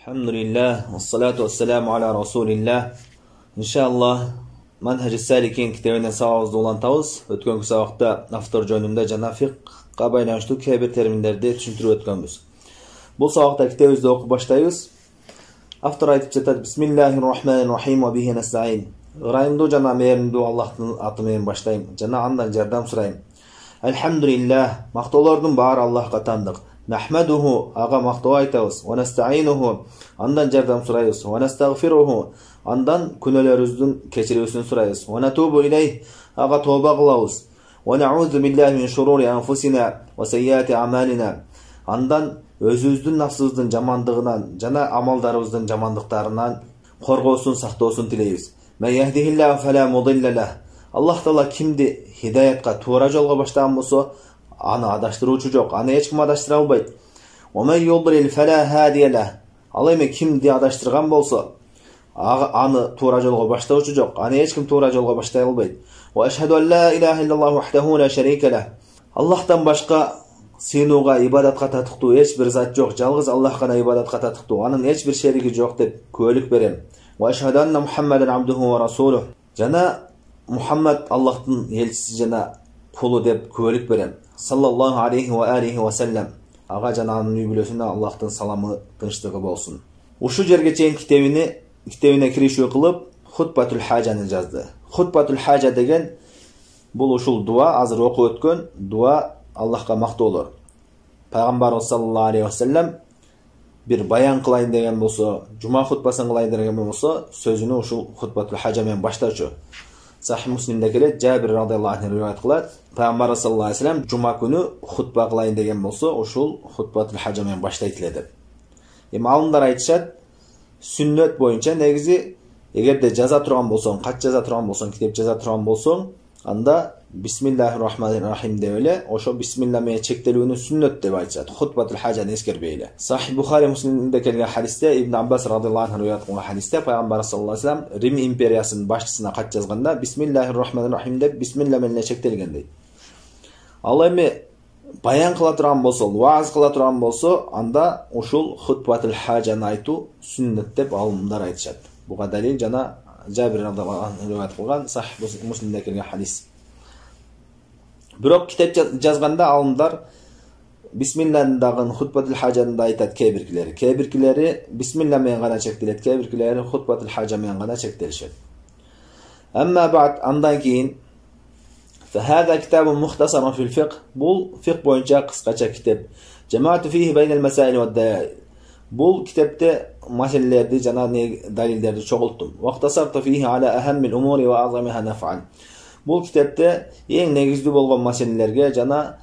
Elhamdülillah, ve salatu ve selamu ala Rasulillah. İnşallah, Manhaj-ı Salikin kitabından sağızda olan tavız. Ötkenki sabakta avtor jönünde jana fiqhga baylanışlı kebir terminlerde tushuntirib ötkönbüz. Bu sabakta kitabımızda okup başlayız. Avtor aytıp жатат: Bismillahirrahmanirrahim ve bihi nesta'in. Ырайымдуу жана мээримдүү Аллахтын аты менен баштайм жана андан жардам сурайм. Elhamdülillah, mактоолордун баары Аллахка тандык. Nahmaduhu, aga maqtoo aytабыз. Wa nasta'inuhu, andan jardam surayız. Wa nastaghfiruhu, andan күнөөлөрүбүздүн кечирүүсүн сурайбыз. Wa natubu ilayh, aga tooba кылабыз. Wa na'udzu billahi min shururi anfusina wa sayyiati a'malina. Andan өзүбүздүн нафсыбыздын жамандыгынан жана амалдарыбыздын жамандыктарынан коргоосун, сактоосун тилейбиз. Ма яхдихиллаху фала мудилля лах. Аллах Таала кимди хидаятка, туура жолго баштаган болсо, аны адаштыруучу жок, аны эч ким адаштыра албайт. Омай юдлил фала хадия лах. Ал эми кимди адаштырган болсо, аны туура жолго баштоочу жок, аны эч ким туура жолго баштай албайт. Ва ашхаду ан ла илаха иллаллаху вахдаху ла шарика лах. Аллахтан башка сыйынууга, ибадатка татыктуу эч бир зат жок, жалгыз Аллах гана ибадатка татыктуу, анын эч бир шериги жок деп күбөлүк берем. Ва ашхаду анна Мухаммадан абдуху ва расулух. Жана Мухаммад Аллахтын элчиси жана кулу деп күбөлүк берем. Саллаллаху алейхи ва алейхи ва саллам. Ага жана анын үй бүлөсүнө Аллахтын саламы, тынчтыгы болсун. Ушу жерге чейин китебине киришүү кылып, Хутбатул Хажаны жазды. Хутбатул Хажа деген бул ушул дуа, азыр окуп өткөн дуа Аллахка мактоолор. Пайгамбарыбыз саллаллаху алейхи ва саллам бир баян кылайын деген болсо, жума хутбасын кылайын деген болсо, сөзүнү ушул Хутбатул Хажа менен баштачу. Sahih Müslim'de келет, Jabir radıyallahu anh rivayet kılat. Peygamber sallallahu aleyhi ve sellem cuma günü hutba kılayın degen bolsa, oşul hutbatul haca menен başlayt eledi. Alımlar aytышат, sünnet boyunca negizi egerde jaza turgan bolsoň, kaç jaza turgan bolsoň, kitep jaza turgan bolsoň, anda Bismillahirrahmanirrahim de öyle, oşo bismillah menен çektelүүnü sünnet dep aytышат. Hutbatul hajany eskerbeyle. Sahih Buhari Müslim'de kelgen hadiste İbn Abbas radıyallahu anh rivayet kılgan hadiste Peygamber sallallahu aleyhi ve sellem Rim imperiyasının başçısına kaç yazganda Bismillahirrahmanirrahim dep bismillah menен çektelgen deyt. Ал эми баян кыла турган болсо, вааз кыла турган болсо, анда ушул хутбатул хажаны айтуу сүннет деп алымдар айтышат. Буга далил жана Jabir radıyallahu anh rivayet kılgan Sahih Müslim'de kelgen hadis. Бирок китеп жазганда алымдар Бисмиллахдагы хутбатул хажаны айтат кебиркилери. Кебиркилери бисмилlah менен гана чектелет, кебиркилери хутбатул хажа менен гана чектелишет. Амма ба'д андан кийин فهذا كتاب مختصر في الفقه. Бул фикh боюнча кыскача китеп. Жамаату фихи байнал масаил ва далил. Бул китепте маселелерди жана далилдерди чогулттум. Вактасарту фихи ала ахаммил умури ва азамиха наф'ан. Бул китепте эң негиздүү болгон маселелерге жана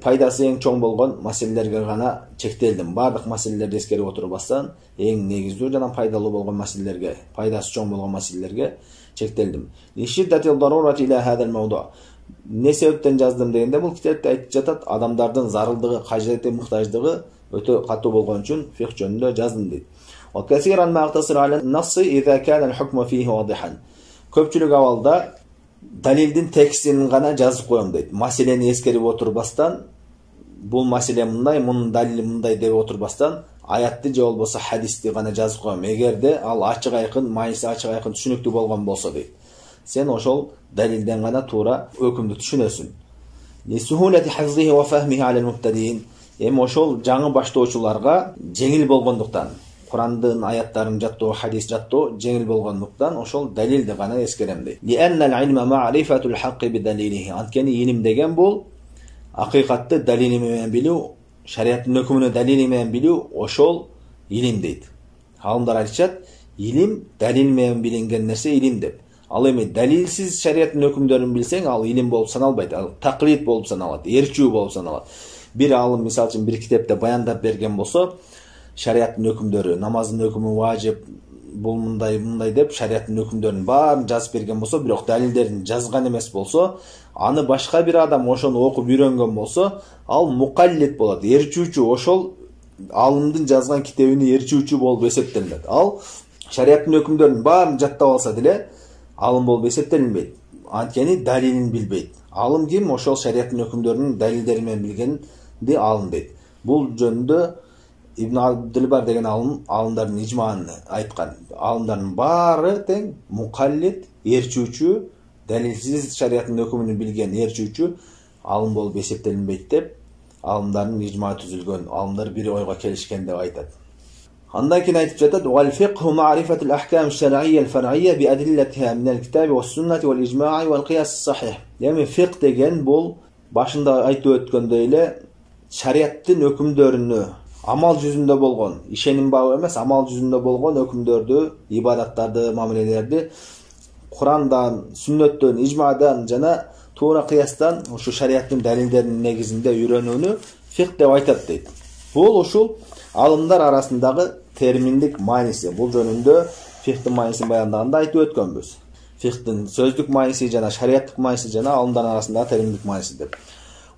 пайдасы эң чоң болгон маселелерге гана чектелдим. Бардык маселелерди эскерип отурбастан эң негиздүү жана пайдалуу болгон маселелерге, пайдасы чоң болгон маселелерге чектелдим. Ишиддатил дарурати ила хадал мавду. Не себептен жаздым дегенде бул китепте айтып жатат, адамдардын зарылдыгы, кажети, муктаждыгы өтө катуу болгон үчүн фикh жөнүндө жаздым дейт. Ва касиран ма aqtasir ala an-nass idha kana al-hukmu fihi wadihan. Көпчүлүк абалда далилдин текстин гана жазып коем дейт. Маселени эскерип отурбастан, бул маселе мындай, мунун далили мындай деп отурбастан, аятты же болбосо хадисти гана жазып коем. Эгерде ал ачык айкын, майысы ачык айкын түшүнүктүү болгон болсо дейт. Сен ошол далилден гана туура өкүмдү түшүнөсүн. Ли сухулати хифзихи ва фахмихи ala al-mubtadiin. Эми ошол жаңы баштоочуларга жеңил болгондуктан, Курандын аяттарын жаттоо, хадис жаттоо жеңил болгондуктан ошол далилди гана эскерем дейт. Ли аннал илма ma'rifatul haqqi bi dalilihi. Анткени илим деген бул акыйкатты далили менен билүү, шариаттын өкүмүнө далили менен билүү, ошол илим дейт. Алымдар айтышат, илим далил менен билинген нерсе илим деп. Ал эми далилсиз шариаттын өкүмдөрүн билсең, ал илим болуп саналбайт, ал таклид болуп саналат, эрчүү болуп саналат. Бир алым мисалы үчүн бир китепте баяндап берген болсо, шариаттын өкүмдөрү, намаздын өкүмү важип, бул мындай деп шариаттын өкүмдөрүн баарын жазып берген болсо, бирок далилдерин жазган эмес болсо, аны башка бир адам ошону окуп үйрөнгөн болсо, ал мукаллид болот, эрчүүчү, ошол алымдын жазган китебини эрчүүчү болуп эсептелет. Ал шариаттын өкүмдөрүн баарын жаттап алса деле, алым болуп эсептелинбейт. Анткени далилин билбейт. Алым ким? Ошол шариаттын өкүмдөрүнүн далилдери менен билгенди алым дейт. Бул жөнүндө Ибн Абдул-Бар деген алымдардын ижмааны айткан. Алымдардын баары тең мукаллид, ээрчүүчү, далилсиз шариаттын өкүмүн билген ээрчүүчү алым болуп эсептелинбейт деп алымдардын ижма түзүлгөн. Алымдар бир ойго келишкен деп айтат. Андан кийин айтып жатат: "Вал фикху ма'рифатул ахкам шар'iyya al-far'iyya bi adillatiha min al-kitab wa as-sunnah wal ijma' wal qiyas as-sahih." Яғни фикх деген бул башында айтып өткөндөй эле шариаттын өкүмдөрүнү амал жүзүндө болгон, ишеним бабы эмес, амал жүзүндө болгон өкүмдөрдү, ибадаттарды, мамилелерди Курандан, сүннөттөн, ижмадан жана туура кыястан ушу шариаттын далилдеринин негизинде үйрөнүүнү фикх деп айтат дейт. Бул ушул алымдар арасындагы терминдик мааниси. Бул жөнүндө фикхтин маанисин баяндаганда айтып өткөнбүз. Фикхтин сөздүк мааниси жана шариаттык мааниси жана алымдардын арасындагы терминдик мааниси деп.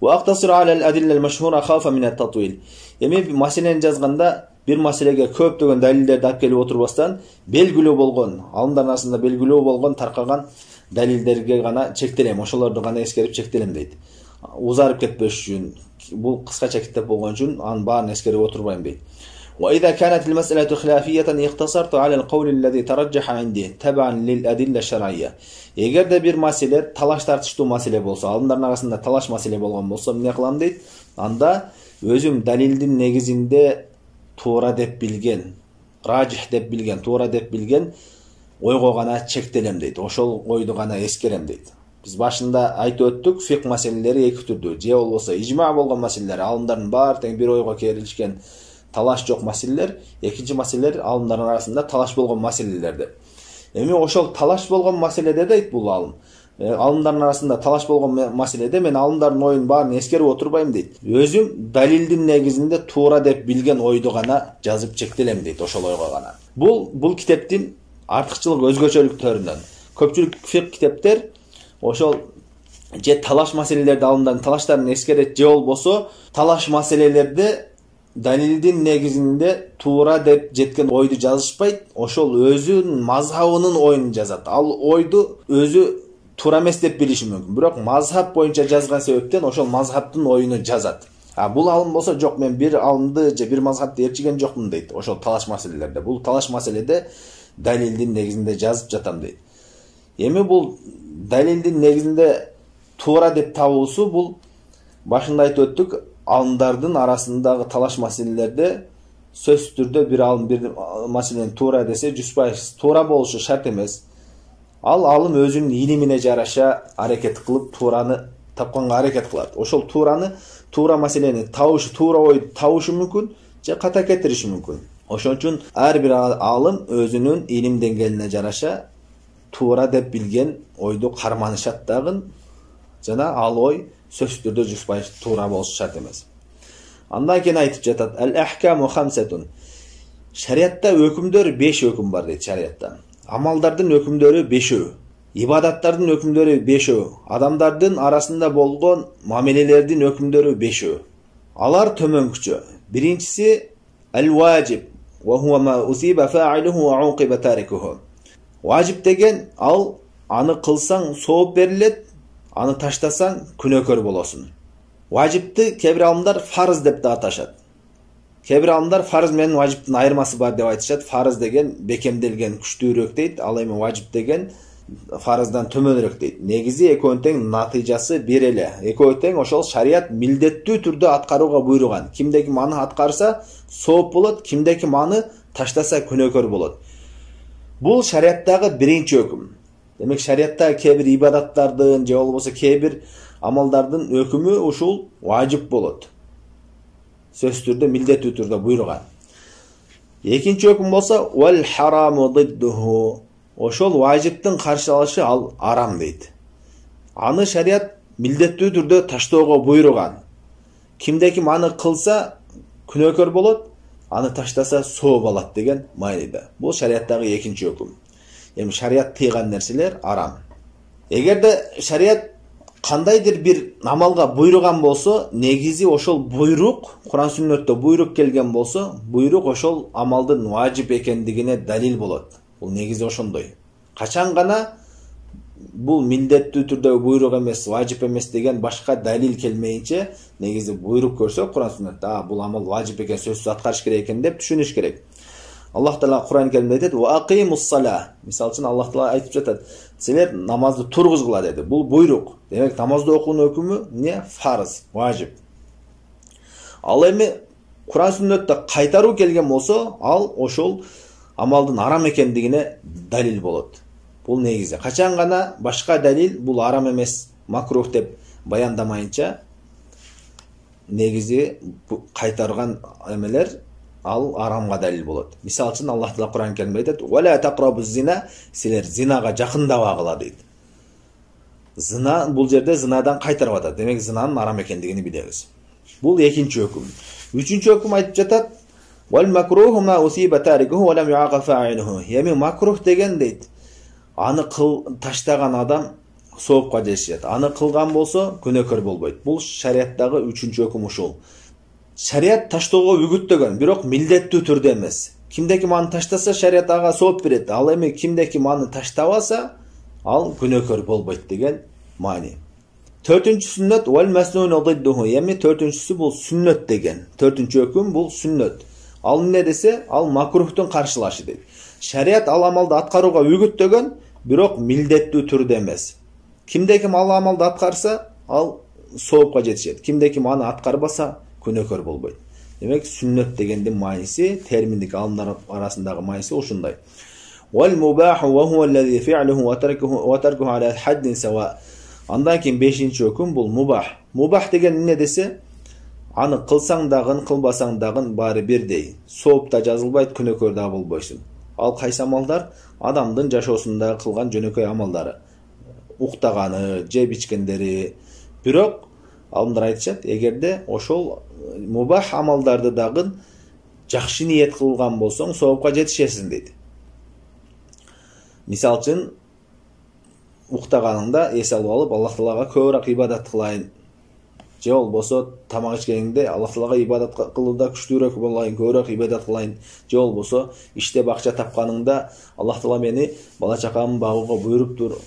وأقتصر على الأدلة المشهورة خافا من التطويل. Эми маселени жазганда бир маселеге көптөгөн далилдерди алып келип отурбастан, белгилүү болгон, алымдардын арасында белгилүү болгон таркаган далилдерге гана чектелем, ошолорду гана эскерип чектелем дейт. Узарып кетпеш үчүн, бул кыскача китеп болгон үчүн анын баарын эскерип отурбайм дейт. وإذا كانت المسألة خلافية اختصرت على القول الذي ترجح عندي تبعا للأدلة الشرعية. Эгерде бир маселе талаш тартыштуу маселе болсо, алымдардын арасында талаш маселе болгон болсо, эмне кылам дейт? Анда өзүм далилдин негизинде туура деп билген, ражих деп билген, туура деп билген ойго гана чектелем дейт. Ошол ойду гана эскерем дейт. Биз башында айтып өттүк, фикх маселелери эки түрдүү. Же болбосо ижма болгон маселелер, алымдардын баары тең бир ойго келишкен, талаш жок маселелер, экинчи маселелер алымдардын арасында талаш болгон маселелер деп. Эми ошол талаш болгон маселеде дейт бул алым. Алымдардын арасында талаш болгон маселеде мен алымдардын оюн баарын эскерип отурбайм дейт. Өзүм далилдин негизинде туура деп билген ойду гана жазып чектелем дейт, ошол ойго гана. Бул китептин артыкчылык өзгөчөлүктөрүнөн. Көпчүлүк фикх китептер ошол же талаш маселелерди алымдардын талаштарын эскерет, же болбосо талаш маселелерде далилдин негизинде туура деп жеткен ойду жазышпайт, ошол өзүнүн мазхабынын оюн жазат. Ал ойду өзү туура эмес деп билиши мүмкүн, бирок мазхаб боюнча жазган себептен ошол мазхабтын оюну жазат. Бул алым болсо жок, мен бир алымды же бир мазхабты ээрчиген жокмун дейт. Ошол талаш маселелерде, бул талаш маселеде далилдин негизинде жазып жатам дейт. Эми бул далилдин негизинде туура деп табуусу, бул башында айтып өттүк, алымдардын арасындагы талаш маселелерде сөзсүз түрдө бир алым бир маселени туура десе 100% туура болушу шарт эмес. Ал алым өзүнүн илимине жараша аракет кылып туураны тапканга аракет кылат. Ошол туура маселени табышы, туура ойду табышы мүмкүн же ката кетириши мүмкүн. Ошон үчүн ар бир алым өзүнүн илим деңгээлине жараша туура деп билген ойду карманышат дагы, жана ал ой сөзсүз түрдө 100% туура болушу шарт эмес. Андан кийин айтып жатат: "Ал-ахкаму хамсатун." Шариатта өкүмдөр 5 өкүм бар дейт шариатта. Амалдардын өкүмдөрү 5, ибадаттардын өкүмдөрү 5, адамдардын арасында болгон мамилелердин өкүмдөрү 5. Алар төмөнкүчө. Биринчиси ал-важиб, ва хува ма усиба фа'илуhu ва уqiba tarikuhu. Важиб деген ал аны кылсаң сооп берилет, аны таштасаң күнөөкөр болосуң. Важибти кээ бир алымдар фарыз деп да аташат. Кээ бир алымдар фарыз менен важибтин айырмасы бар деп айтышат. Фарыз деген бекемделген, күчтүүрөөк дейт, ал эми важиб деген фарыздан төмөнүрөөк дейт. Негизи экөөнүн тең натыйжасы бир эле. Экөө тең ошол шарият милдеттүү түрдө аткарууга буйруган. Кимде ким аны аткарса сооп болот, кимде ким аны таштаса күнөөкөр болот. Бул шариаттагы биринчи өкүм. Демек шариатта кээ бир ибадаттардын же болбосо кээ бир амалдардын өкүмү ушул важип болот. Сөзсүз түрдө милдеттүү түрдө буйруган. Экинчи өкүм болсо вал хараму диддуху. Ошол важиптин каршылашы ал арам дейт. Аны шариат милдеттүү түрдө таштоого буйруган. Кимде ким аны кылса күнөөкөр болот, аны таштаса сооп алат деген мааниде. Бул шариаттагы экинчи өкүм. Эми шариат тыйган нерселер арам. Эгерде шариат кандайдыр бир амалга буйруган болсо, негизи ошол буйрук, Куран сүннөттө буйрук келген болсо, буйрук ошол амалдын важип экендигине далил болот. Бул негизи ошондой. Качан гана бул милдеттүү түрдө буйрук эмес, важип эмес деген башка далил келмейинче негизи буйрук көрсөк Кур'ан сүннөттө бул амал важип экен, сөзсүз аткарыш керек экен деп түшүнүш керек. Аллах Таала Кур'ан Керимде айтат: "Ва акимус-сала". Мисал үчүн Аллах Таала айтып жатат: "Силер намазды тургузгула" деди. Бул буйрук. Демек намазды окуунун өкүмү не? Фарз, важип. Ал эми Кур'ан сүннөттө кайтаруу келген болсо, ал ошол амалдын арам экендигине далил болот. Бул негизи. Качан гана башка далил бул арам эмес, макрух деп баяндамайынча негизи кайтарган эмелер ал арамга далил болот. Мисал үчүн Аллах Таала Кур'ан Керимде айтат: "Ва ла тaqrabuz zina", силер зинага жакындабагыла дейт. Зина бул жерде зинадан кайтарып атат. Демек зинанын арам экендигини билебиз. Бул экинчи өкүм. Үчүнчү өкүм айтып жатат: "Вал макруху ма усиба тарикуху ва лам ю'aqab fa'ilhu". Эми макрух деген дейт, аны таштаган адам соопка жетишет. Аны кылган болсо күнөөкөр болбойт. Бул шариаттагы үчүнчү өкүм ушул. Шариат таштоого үгүттөгөн, бирок милдеттүү түрдө эмес. Кимде ким аны таштаса, шариат ага сооп берет. Ал эми кимде ким аны таштабаса, ал күнөөкөр болбойт деген маани. Төртүнчү сүннөт вал маснуну диддуху. Эми төртүнчүсү бул сүннөт деген. Төртүнчү өкүм бул сүннөт. Ал эмне десе, ал макрухтун каршылашы дейт. Шариат ал амалды аткарууга үгүттөгөн, бирок милдеттүү түрдө эмес. Кимде ким ал амалды аткарса, ал соопка жетишет. Кимде ким аны аткарбаса, күнөөкөр болбойт. Демек сүннөт дегендин мааниси, терминдик алымдар арасындагы мааниси ушундай. Вал мубаху ва хува аллази фи'луху ва таркуху аля хаддин сава. Андан кийин бешинчи өкүм бул мубах. Мубах деген эмне десе, аны кылсаң дагы, кылбасаң дагы баары бирдей. Сооп да жазылбайт, күнөөкөр да болбойсуң. Ал кайсы амалдар? Адамдын жашоосунда кылган жөнөкөй амалдары. Уктаганы, жеп ичкендери. Бирок алымдар айтышат, эгерде ошол мубах амалдарды дагы жакшы ниет кылган болсоң, соопка жетишесиң дейт. Мисал үчүн уктаганыңда эс алып алып, Аллах Таалага көбүрөөк ибадат кылайын. Же болбосо тамак ичкениңде Аллах Таалага ибадат кылууда күчтүүрөөк болайын, көбүрөөк ибадат кылайын. Же болбосо иштеп акча тапканыңда Аллах Таала мени бала чакамды багууга буйруптур,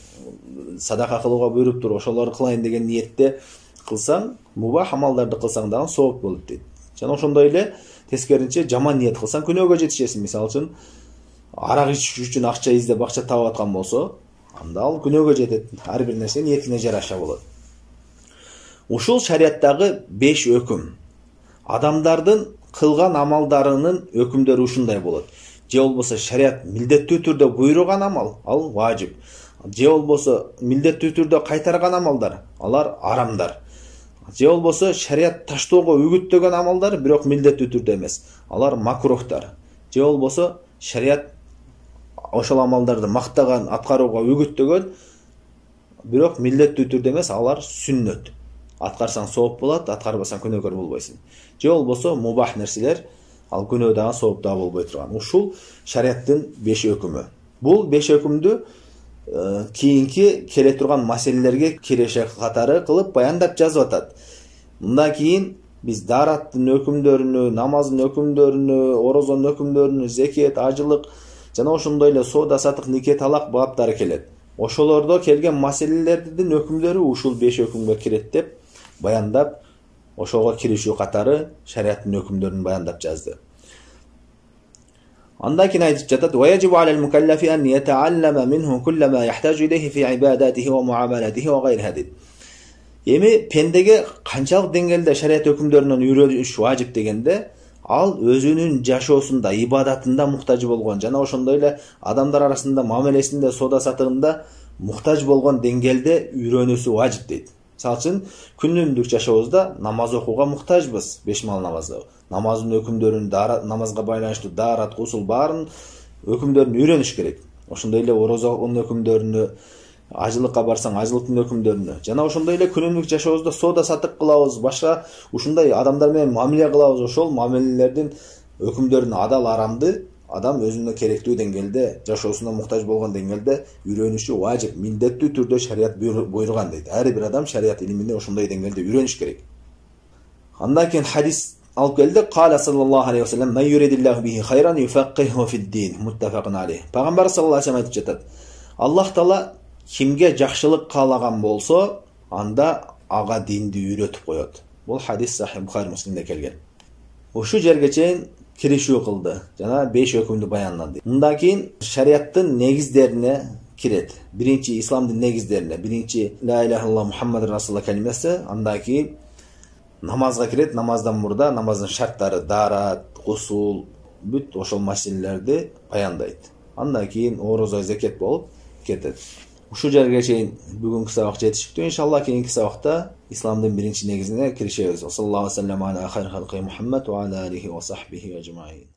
садака кылууга буйруптур, ошолорду кылайын деген ниетте кылсаң, мубах амалдарды кылсаң дагы сооп болот дейт. Жана ошондой эле тескеринче жаман ниет кылсаң күнөөгө жетишесиң. Мисал үчүн арак ичиш үчүн акча издеп акча таап аткан болсо, анда ал күнөөгө жетет. Ар бир нерсе ниетине жараша болот. Ушул шариаттагы 5 өкүм. Адамдардын кылган амалдарынын өкүмдөрү ушундай болот. Же болбосо шариат милдеттүү түрдө буйруган амал, ал важип. Же болбосо милдеттүү түрдө кайтарган амалдар, алар арамдар. Же болбосо шариат таштоого үгүттөгөн амалдар, бирок милдеттүү түрдө эмес, алар макрухтар. Же болбосо шариат ошол амалдарды мактаган, аткарууга үгүттөгөн, бирок милдеттүү түрдө эмес, алар сүннөт. Аткарсаң сооп болот, аткарбасаң күнөөкөр болбойсуң. Же болбосо мубах нерселер, ал күнөө дагы сооп дагы болбой турган. Ушул шариаттын 5 өкүмү. Бул 5 өкүмдү кийинки келе турган маселелерге киреше катары кылып баяндап жазып атат. Мындан кийин биз дараттын өкүмдөрүнү, намаздын өкүмдөрүнү, орозонун өкүмдөрүнү, зекет, ажылык жана ошондой эле соода сатык, нике, талак баптары келет. Ошолордо келген маселелердин өкүмдөрү ушул 5 өкүмгө кирет деп баяндап, ошого киришүү катары шариаттын өкүмдөрүн баяндап жазды. Андан кийин айтып жатат: "Ва яжибу алал мукаллафи ан ятааллама минху кулла ма яхтажу илейхи фи ибадатихи ва муамалатихи ва гайриха." Эми пендеге канчалык деңгээлде шариат өкүмдөрүнөн үйрөнүш важип дегенде, ал өзүнүн жашоосунда, ибадатында муктаж болгон жана ошондой эле адамдар арасында мамилесинде, соода сатыгында муктаж болгон деңгээлде үйрөнүүсү важип дейт. Мисалы үчүн, күнүмдүк жашообузда намаз окууга муктажбыз, 5 мал намазды. Намаздын өкүмдөрүн, намазга байланыштуу даарат, гусул баарын өкүмдөрүн үйрөнүш керек. Ошондой эле орозонун өкүмдөрүнү, ажылыкка барсаң ажылыктын өкүмдөрүнү. Жана ошондой эле күнүмдүк жашообузда соода сатык кылабыз, башка ушундай адамдар менен мамиле кылабыз. Ошол мамилелердин өкүмдөрүн адал арамды адам өзүнө керектүү деңгээлде, жашоосуна муктаж болгон деңгээлде үйрөнүшү важип, милдеттүү түрдө шариат буйруган дейт. Ар бир адам шариат илимине ошондой деңгээлде үйрөнүш керек. Андан кийин хадис алып келди. Кала саллаллаху алейхи ва саллям: "Ман юридиллаху бихи хайран юфаққиху фид-дин", муттафақун алейх. Пайгамбар саллаллаху алейхи ва саллям айтып жатат: Аллах Таала kimge жақшылық қалаған болса, анда аға динді үйретіп қояды. Бұл хадис Сахih Bukhari Muslim'de келген. Ошо жерге чейин киришүү кылды. Жана 5 өкүмдү баяндады. Мындан кийин шариаттын негиздерине кирет. Биринчи исламдын негиздерине, биринчи ла иляха илlalloh Muhammadur Rasulullah калимасы, андан кийин намазга кирет. Намаздан мурда намаздын шарттары, дарат, гусул, бүт ошол маселелерди баяндайт. Андан кийин орозо, закет болуп кетет. Ушул жерге чейин бүгүнкү сабак жетиштүү. Иншаллах кийинки сабакта исламдын биринчи негизине киришебиз. Саллаллаху алейхи ва саллям ала хайр халқи Мухаммад ва ала алихи ва сахбихи ажмаин.